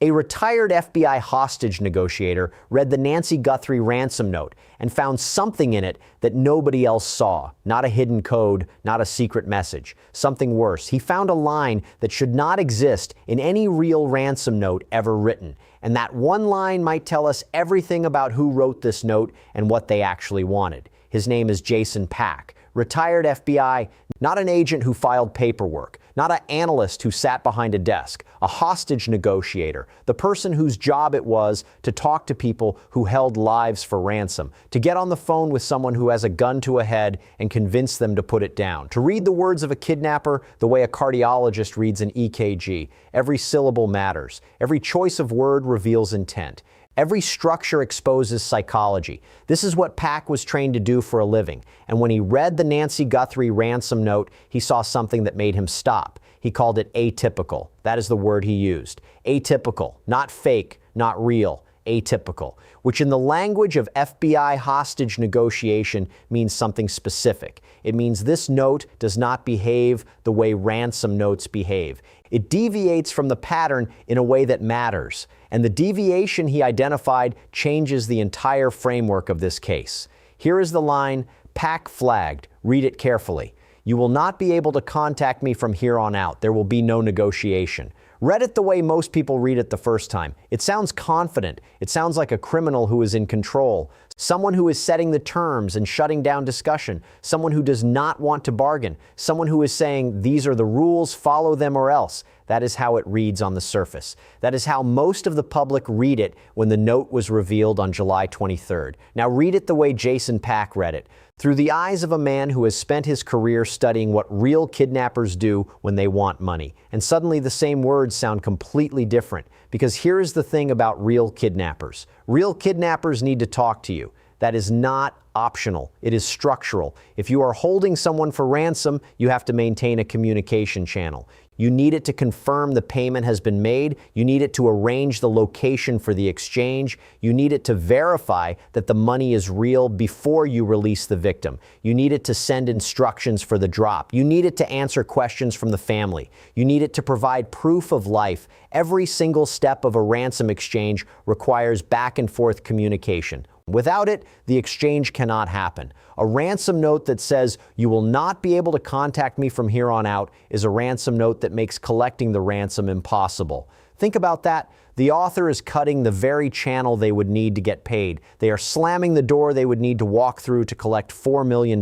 A retired FBI hostage negotiator read the Nancy Guthrie ransom note and found something in it that nobody else saw. Not a hidden code, not a secret message. Something worse. He found a line that should not exist in any real ransom note ever written. And that one line might tell us everything about who wrote this note and what they actually wanted. His name is Jason Pack. Retired FBI, not an agent who filed paperwork, not an analyst who sat behind a desk, a hostage negotiator, the person whose job it was to talk to people who held lives for ransom, to get on the phone with someone who has a gun to a head and convince them to put it down, to read the words of a kidnapper the way a cardiologist reads an EKG. Every syllable matters. Every choice of word reveals intent. Every structure exposes psychology. This is what Pack was trained to do for a living. And when he read the Nancy Guthrie ransom note, he saw something that made him stop. He called it atypical. That is the word he used. Atypical, not fake, not real. Atypical, which in the language of FBI hostage negotiation means something specific. It means this note does not behave the way ransom notes behave. It deviates from the pattern in a way that matters. And the deviation he identified changes the entire framework of this case. Here is the line, Pack flagged. Read it carefully. You will not be able to contact me from here on out. There will be no negotiation. Read it the way most people read it the first time. It sounds confident. It sounds like a criminal who is in control. Someone who is setting the terms and shutting down discussion. Someone who does not want to bargain. Someone who is saying, these are the rules, follow them or else. That is how it reads on the surface. That is how most of the public read it when the note was revealed on July 23rd. Now read it the way Jason Pack read it. Through the eyes of a man who has spent his career studying what real kidnappers do when they want money. And suddenly the same words sound completely different. Because here is the thing about real kidnappers. Real kidnappers need to talk to you. That is not optional. It is structural. If you are holding someone for ransom, you have to maintain a communication channel. You need it to confirm the payment has been made. You need it to arrange the location for the exchange. You need it to verify that the money is real before you release the victim. You need it to send instructions for the drop. You need it to answer questions from the family. You need it to provide proof of life. Every single step of a ransom exchange requires back and forth communication. Without it, the exchange cannot happen. A ransom note that says, you will not be able to contact me from here on out, is a ransom note that makes collecting the ransom impossible. Think about that. The author is cutting the very channel they would need to get paid. They are slamming the door they would need to walk through to collect $4 million.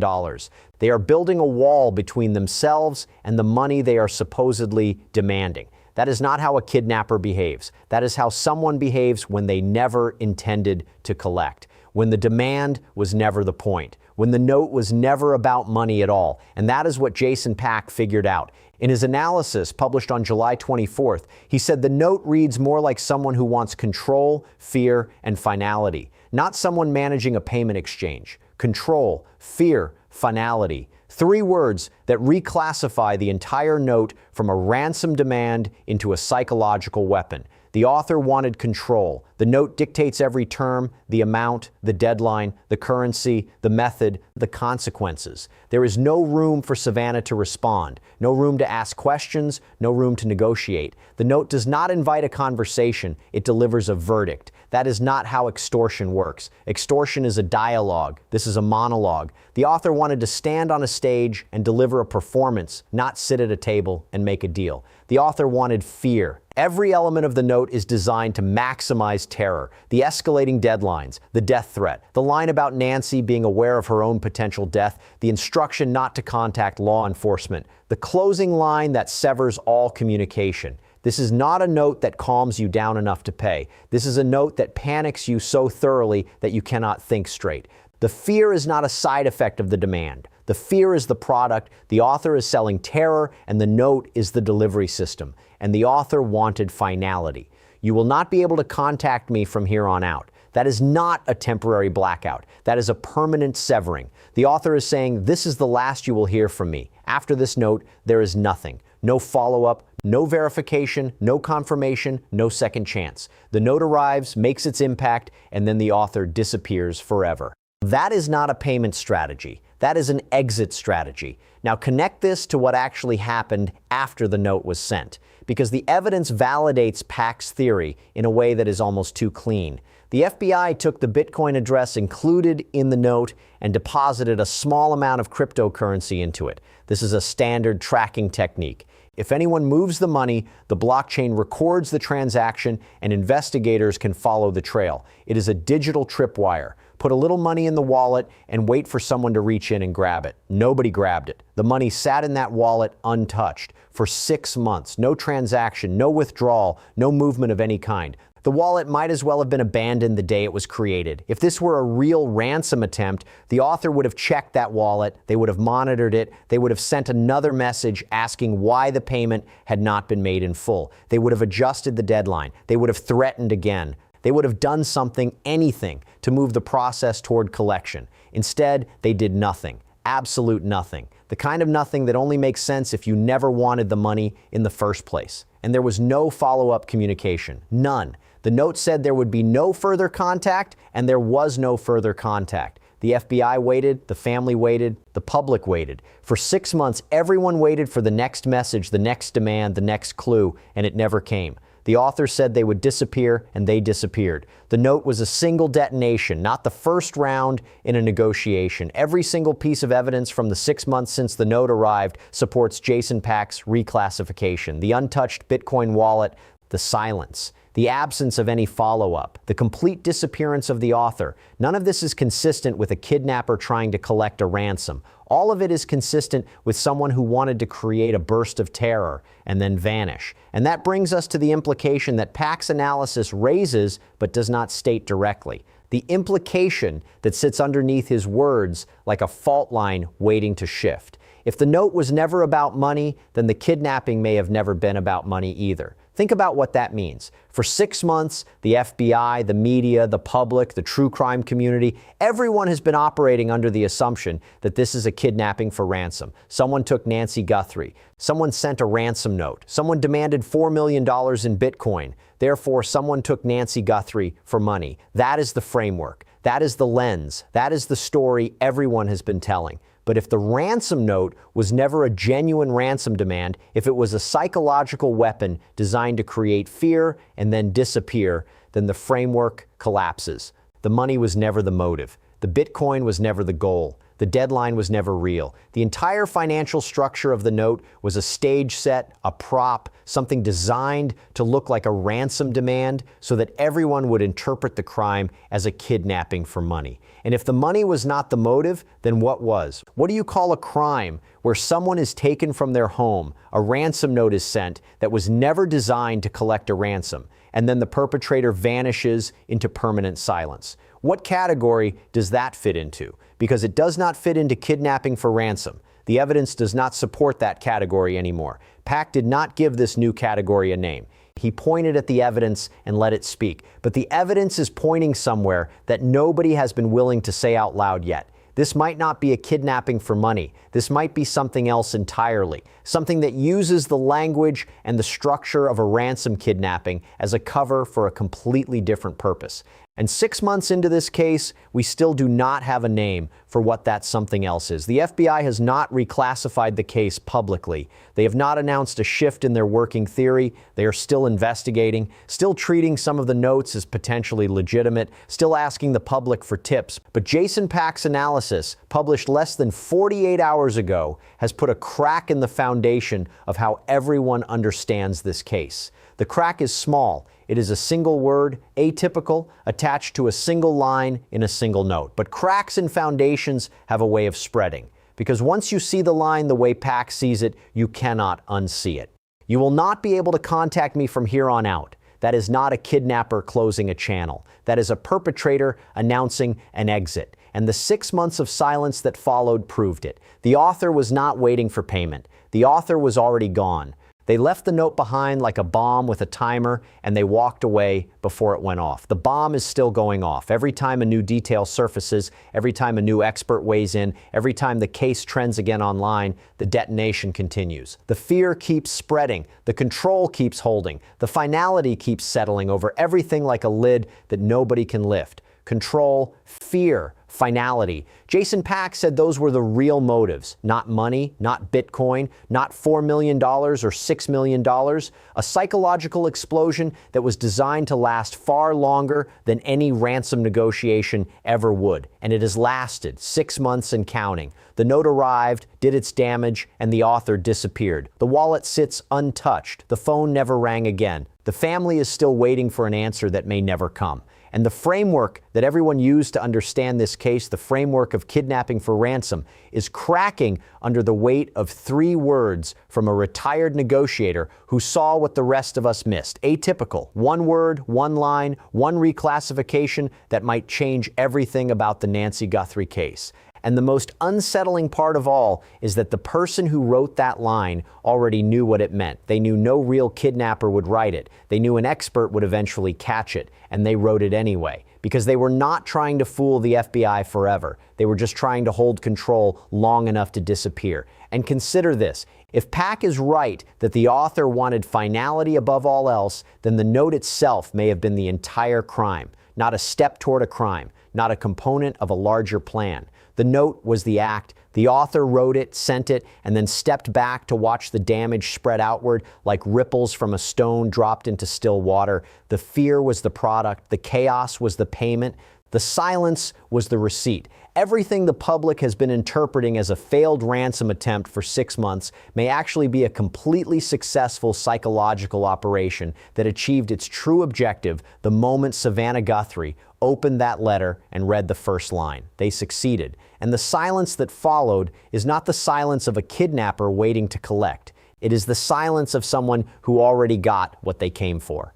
They are building a wall between themselves and the money they are supposedly demanding. That is not how a kidnapper behaves. That is how someone behaves when they never intended to collect. When the demand was never the point. When the note was never about money at all. And that is what Jason Pack figured out. In his analysis published on July 24th, he said the note reads more like someone who wants control, fear, and finality. Not someone managing a payment exchange. Control, fear, finality. 3 words that reclassify the entire note from a ransom demand into a psychological weapon. The author wanted control. The note dictates every term, the amount, the deadline, the currency, the method, the consequences. There is no room for Savannah to respond, no room to ask questions, no room to negotiate. The note does not invite a conversation, it delivers a verdict. That is not how extortion works. Extortion is a dialogue. This is a monologue. The author wanted to stand on a stage and deliver a performance, not sit at a table and make a deal. The author wanted fear. Every element of the note is designed to maximize terror. The escalating deadlines, the death threat, the line about Nancy being aware of her own potential death, the instruction not to contact law enforcement, the closing line that severs all communication. This is not a note that calms you down enough to pay. This is a note that panics you so thoroughly that you cannot think straight. The fear is not a side effect of the demand. The fear is the product, the author is selling terror, and the note is the delivery system. And the author wanted finality. You will not be able to contact me from here on out. That is not a temporary blackout. That is a permanent severing. The author is saying, this is the last you will hear from me. After this note, there is nothing. No follow-up, no verification, no confirmation, no second chance. The note arrives, makes its impact, and then the author disappears forever. That is not a payment strategy. That is an exit strategy. Now connect this to what actually happened after the note was sent. because the evidence validates Pak's theory in a way that is almost too clean. The FBI took the Bitcoin address included in the note and deposited a small amount of cryptocurrency into it. This is a standard tracking technique. If anyone moves the money, the blockchain records the transaction and investigators can follow the trail. It is a digital tripwire. Put a little money in the wallet and wait for someone to reach in and grab it. Nobody grabbed it. The money sat in that wallet untouched for 6 months. No transaction, no withdrawal, no movement of any kind. The wallet might as well have been abandoned the day it was created. If this were a real ransom attempt, the author would have checked that wallet, they would have monitored it, they would have sent another message asking why the payment had not been made in full. They would have adjusted the deadline. They would have threatened again. They would have done something, anything, to move the process toward collection. Instead, they did nothing. Absolute nothing. The kind of nothing that only makes sense if you never wanted the money in the first place. And there was no follow-up communication. None. The note said there would be no further contact, and there was no further contact. The FBI waited, the family waited, the public waited. For 6 months, everyone waited for the next message, the next demand, the next clue, and it never came. The author said they would disappear, and they disappeared. The note was a single detonation, not the first round in a negotiation. Every single piece of evidence from the 6 months since the note arrived supports Jason Pak's reclassification. The untouched Bitcoin wallet, the silence, the absence of any follow-up, the complete disappearance of the author. None of this is consistent with a kidnapper trying to collect a ransom. All of it is consistent with someone who wanted to create a burst of terror and then vanish. And that brings us to the implication that Pak's analysis raises but does not state directly. The implication that sits underneath his words like a fault line waiting to shift. If the note was never about money, then the kidnapping may have never been about money either. Think about what that means. For 6 months, the FBI, the media, the public, the true crime community, everyone has been operating under the assumption that this is a kidnapping for ransom. Someone took Nancy Guthrie. Someone sent a ransom note. Someone demanded $4 million in Bitcoin. Therefore, someone took Nancy Guthrie for money. That is the framework. That is the lens. That is the story everyone has been telling. But if the ransom note was never a genuine ransom demand, if it was a psychological weapon designed to create fear and then disappear, then the framework collapses. The money was never the motive. The Bitcoin was never the goal. The deadline was never real. The entire financial structure of the note was a stage set, a prop, something designed to look like a ransom demand so that everyone would interpret the crime as a kidnapping for money. And if the money was not the motive, then what was? What do you call a crime where someone is taken from their home, a ransom note is sent that was never designed to collect a ransom, and then the perpetrator vanishes into permanent silence? What category does that fit into? Because it does not fit into kidnapping for ransom. The evidence does not support that category anymore. Pak did not give this new category a name. He pointed at the evidence and let it speak. But the evidence is pointing somewhere that nobody has been willing to say out loud yet. This might not be a kidnapping for money. This might be something else entirely. Something that uses the language and the structure of a ransom kidnapping as a cover for a completely different purpose. And 6 months into this case, we still do not have a name for what that something else is. The FBI has not reclassified the case publicly. They have not announced a shift in their working theory. They are still investigating, still treating some of the notes as potentially legitimate, still asking the public for tips. But Jason Pak's analysis, published less than 48 hours ago, has put a crack in the foundation of how everyone understands this case. The crack is small. It is a single word, atypical, attached to a single line in a single note. But cracks in foundations have a way of spreading, because once you see the line the way Pak sees it, you cannot unsee it. You will not be able to contact me from here on out. That is not a kidnapper closing a channel. That is a perpetrator announcing an exit. And the 6 months of silence that followed proved it. The author was not waiting for payment. The author was already gone. They left the note behind like a bomb with a timer, and they walked away before it went off. The bomb is still going off. Every time a new detail surfaces, every time a new expert weighs in, every time the case trends again online, the detonation continues. The fear keeps spreading. The control keeps holding. The finality keeps settling over everything like a lid that nobody can lift. control, fear, finality. Jason Pack said those were the real motives, not money, not Bitcoin, not $4 million or $6 million, a psychological explosion that was designed to last far longer than any ransom negotiation ever would. And it has lasted 6 months and counting. The note arrived, did its damage, and the author disappeared. The wallet sits untouched. The phone never rang again. The family is still waiting for an answer that may never come. And the framework that everyone used to understand this case, the framework of kidnapping for ransom, is cracking under the weight of 3 words from a retired negotiator who saw what the rest of us missed. Atypical. 1 word, 1 line, 1 reclassification that might change everything about the Nancy Guthrie case. And the most unsettling part of all is that the person who wrote that line already knew what it meant. They knew no real kidnapper would write it. They knew an expert would eventually catch it, and they wrote it anyway. Because they were not trying to fool the FBI forever. They were just trying to hold control long enough to disappear. And consider this. If Pack is right that the author wanted finality above all else, then the note itself may have been the entire crime. Not a step toward a crime. Not a component of a larger plan. The note was the act. The author wrote it, sent it, and then stepped back to watch the damage spread outward like ripples from a stone dropped into still water. The fear was the product. The chaos was the payment. The silence was the receipt. Everything the public has been interpreting as a failed ransom attempt for 6 months may actually be a completely successful psychological operation that achieved its true objective the moment Savannah Guthrie opened that letter and read the first line. They succeeded. And the silence that followed is not the silence of a kidnapper waiting to collect. It is the silence of someone who already got what they came for.